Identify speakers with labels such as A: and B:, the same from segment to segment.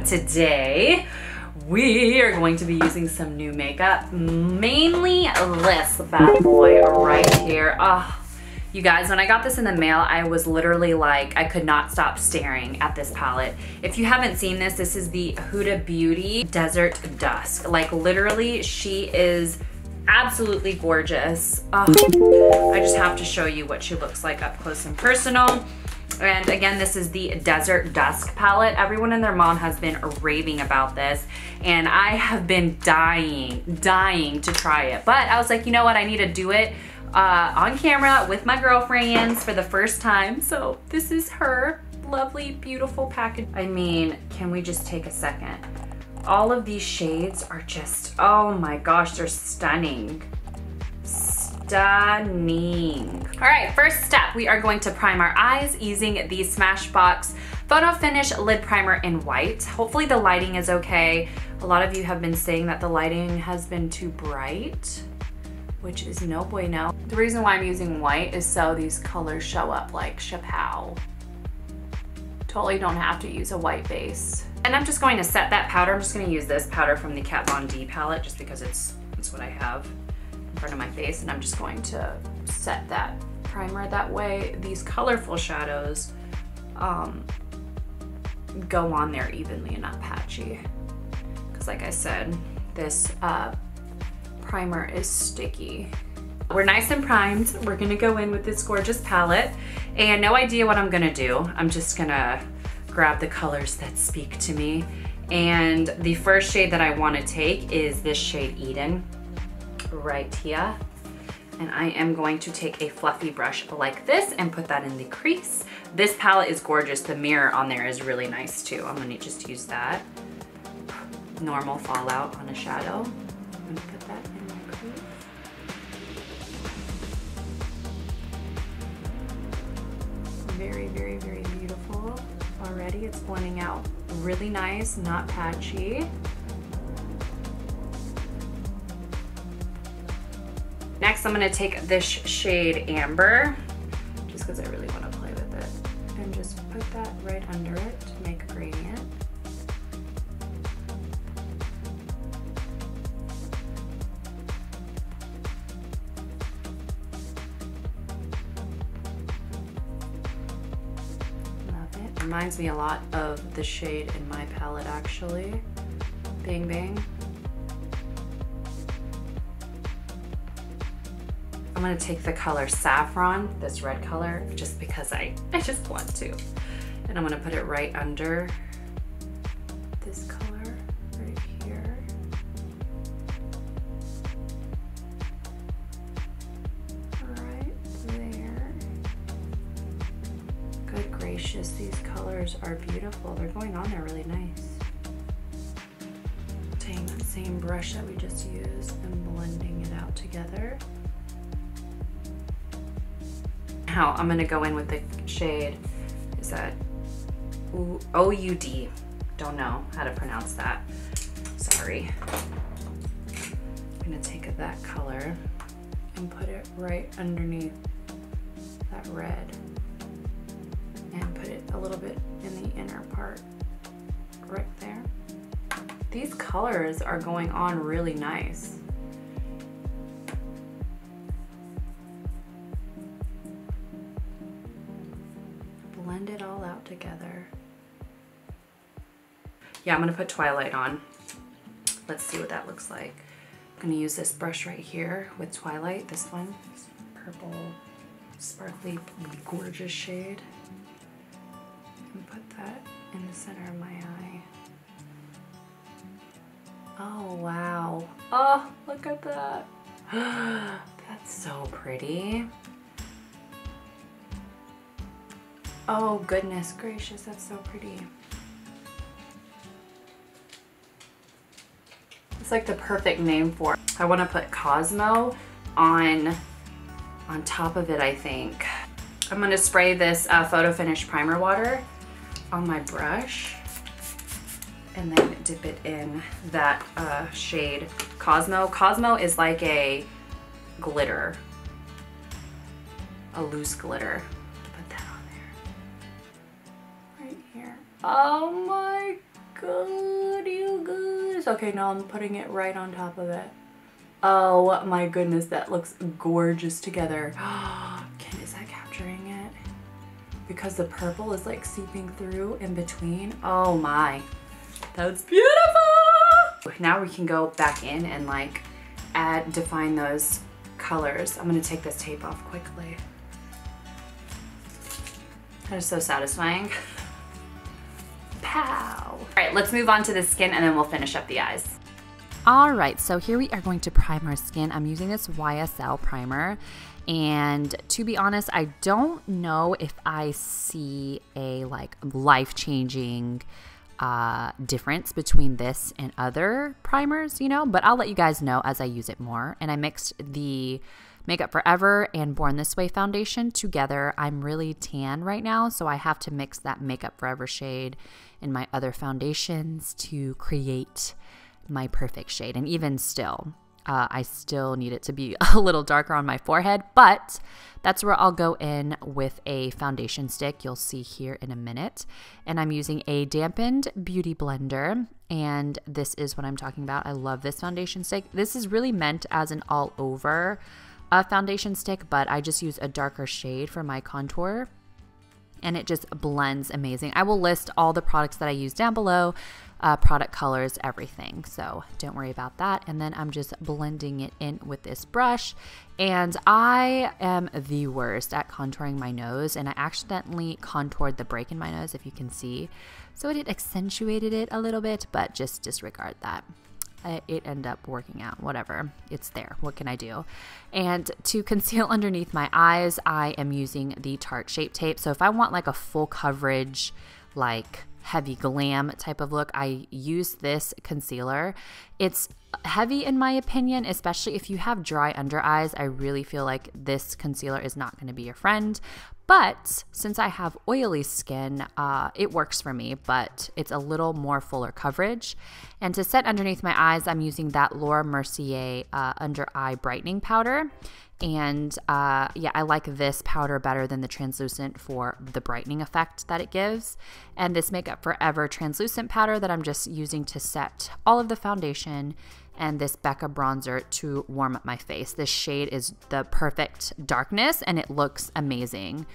A: today we are going to be using some new makeup, mainly this bad boy right here. Oh, you guys, when I got this in the mail, I was literally like, I could not stop staring at this palette. If you haven't seen this, this is the Huda Beauty Desert Dusk. Like literally, she is absolutely gorgeous. Oh, I just have to show you what she looks like up close and personal. And again, this is the Desert Dusk palette. Everyone and their mom has been raving about this, and I have been dying to try it. But I was like, you know what? I need to do it on camera with my girlfriends for the first time. So this is her lovely, beautiful package. I mean, can we just take a second? All of these shades are just, oh my gosh, they're stunning. Stunning. All right, first step, we are going to prime our eyes using the Smashbox Photo Finish Lid Primer in white. Hopefully the lighting is okay. A lot of you have been saying that the lighting has been too bright, which is no bueno. The reason why I'm using white is so these colors show up like chapow. Totally don't have to use a white base. And I'm just going to set that powder. I'm just going to use this powder from the Kat Von D palette just because it's what I have in front of my face, and I'm just going to set that primer. That way these colorful shadows go on there evenly and not patchy. Because like I said, this primer is sticky. We're nice and primed. We're gonna go in with this gorgeous palette, and no idea what I'm gonna do. I'm just gonna grab the colors that speak to me. And the first shade that I wanna take is this shade Eden, right here. And I am going to take a fluffy brush like this and put that in the crease. This palette is gorgeous. The mirror on there is really nice too. I'm gonna just use that. Normal fallout on a shadow. I'm gonna put that in my crease. Very, very, very beautiful already. It's blending out really nice, not patchy. Next, I'm gonna take this shade Amber, just because I really want to play with it, and just put that right under it to make a gradient. Love it. Reminds me a lot of the shade in my palette actually. Bang Bang. I'm gonna take the color Saffron, this red color, just because I just want to. And I'm gonna put it right under this color right here. Right there. Good gracious, these colors are beautiful. They're going on there really nice. Taking that same brush that we just used and blending it out together. Now I'm gonna go in with the shade, is that OUD? Don't know how to pronounce that, sorry. I'm gonna take that color and put it right underneath that red and put it a little bit in the inner part, right there. These colors are going on really nice. Blend it all out together. Yeah, I'm gonna put Twilight on. Let's see what that looks like. I'm gonna use this brush right here with Twilight, this one, this purple, sparkly, gorgeous shade. And put that in the center of my eye. Oh, wow. Oh, look at that. That's so pretty. Oh goodness gracious, that's so pretty. It's like the perfect name for it. I want to put Cosmo on top of it, I think. I'm going to spray this Photo Finish Primer Water on my brush and then dip it in that shade Cosmo. Cosmo is like a glitter, a loose glitter. Oh my god, you guys. Okay, now I'm putting it right on top of it. Oh my goodness, that looks gorgeous together. Is that capturing it? Because the purple is like seeping through in between. Oh my, that's beautiful. Now we can go back in and like define those colors. I'm gonna take this tape off quickly. That is so satisfying. Pow. All right, let's move on to the skin and then we'll finish up the eyes. All right, so here we are going to prime our skin. I'm using this YSL primer, and to be honest, I don't know if I see a like life-changing difference between this and other primers, you know, but I'll let you guys know as I use it more. And I mixed the Makeup Forever and Born This Way foundation together. I'm really tan right now, so I have to mix that Makeup Forever shade in my other foundations to create my perfect shade. And even still, I still need it to be a little darker on my forehead, but that's where I'll go in with a foundation stick. You'll see here in a minute. And I'm using a dampened beauty blender, and this is what I'm talking about. I love this foundation stick. This is really meant as an all over foundation stick, but I just use a darker shade for my contour, and it just blends amazing. I will list all the products that I use down below, product colors, everything, so don't worry about that. And then I'm just blending it in with this brush, and I am the worst at contouring my nose, and I accidentally contoured the break in my nose, if you can see, so it accentuated it a little bit, but just disregard that. It ended up working out, whatever, it's there, what can I do? And to conceal underneath my eyes, I am using the Tarte Shape Tape. So if I want like a full coverage, like heavy glam type of look, I use this concealer. It's heavy in my opinion, especially if you have dry under eyes. I really feel like this concealer is not going to be your friend. But since I have oily skin, it works for me, but it's a little more fuller coverage. And to set underneath my eyes, I'm using that Laura Mercier under eye brightening powder. And yeah, I like this powder better than the translucent for the brightening effect that it gives. And this Makeup Forever translucent powder that I'm just using to set all of the foundation, and this BECCA bronzer to warm up my face. This shade is the perfect darkness, and it looks amazing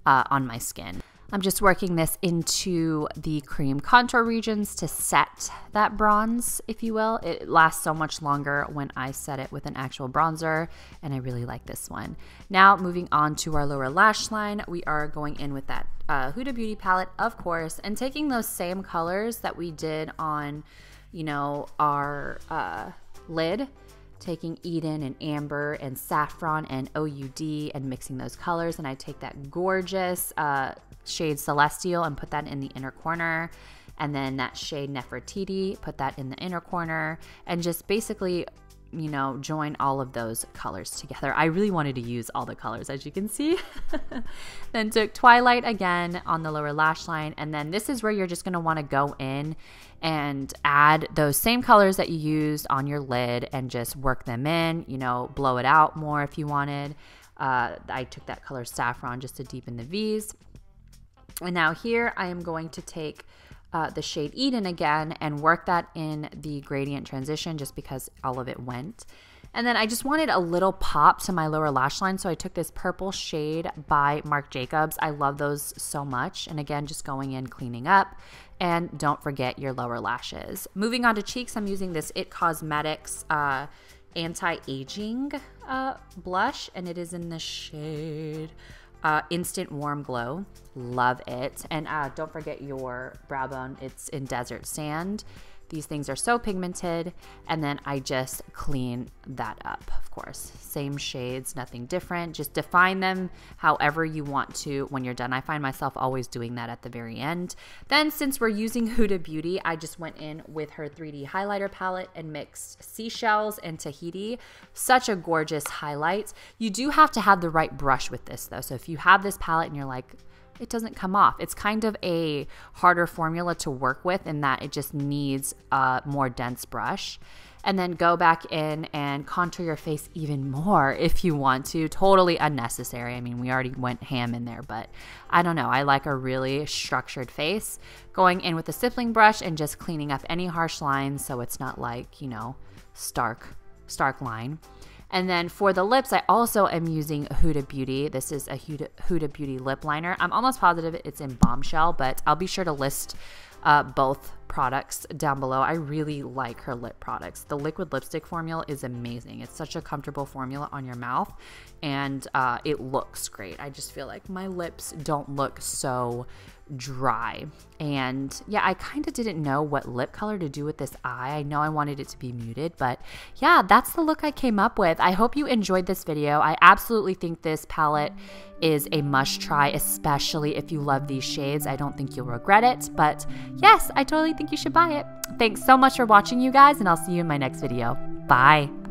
A: on my skin. I'm just working this into the cream contour regions to set that bronze, if you will. It lasts so much longer when I set it with an actual bronzer, and I really like this one. Now moving on to our lower lash line, we are going in with that Huda Beauty palette, of course, and taking those same colors that we did on, you know, our lid, taking Eden and Amber and Saffron and OUD and mixing those colors. And I take that gorgeous shade Celestial and put that in the inner corner, and then that shade Nefertiti, put that in the inner corner, and just basically, you know, join all of those colors together. I really wanted to use all the colors, as you can see. Then took Twilight again on the lower lash line, and then this is where you're just going to want to go in and add those same colors that you used on your lid and just work them in, you know, blow it out more if you wanted. I took that color Saffron just to deepen the V's. And now here I am going to take the shade Eden again and work that in the gradient transition, just because all of it went. And then I just wanted a little pop to my lower lash line, so I took this purple shade by Marc Jacobs. I love those so much. And again, just going in, cleaning up, and don't forget your lower lashes. Moving on to cheeks, I'm using this It Cosmetics anti-aging blush, and it is in the shade Instant Warm Glow. Love it. And don't forget your brow bone. It's in Desert Sand. These things are so pigmented. And then I just clean that up, of course. Same shades, nothing different. Just define them however you want to when you're done. I find myself always doing that at the very end. Then since we're using Huda Beauty, I just went in with her 3D highlighter palette and mixed Seashells and Tahiti. Such a gorgeous highlight. You do have to have the right brush with this though. So if you have this palette and you're like, it doesn't come off. It's kind of a harder formula to work with in that it just needs a more dense brush. And then go back in and contour your face even more if you want to. Totally unnecessary. I mean, we already went ham in there, but I don't know. I like a really structured face. Going in with a stippling brush and just cleaning up any harsh lines so it's not like, you know, stark line. And then for the lips, I also am using Huda Beauty. This is a Huda Beauty lip liner. I'm almost positive it's in Bombshell, but I'll be sure to list both products down below. I really like her lip products. The liquid lipstick formula is amazing. It's such a comfortable formula on your mouth, and it looks great. I just feel like my lips don't look so dry. And yeah, I kind of didn't know what lip color to do with this eye. I know I wanted it to be muted, but yeah, that's the look I came up with. I hope you enjoyed this video. I absolutely think this palette is a must try, especially if you love these shades. I don't think you'll regret it, but yes, I totally think you should buy it. Thanks so much for watching, you guys, and I'll see you in my next video. Bye.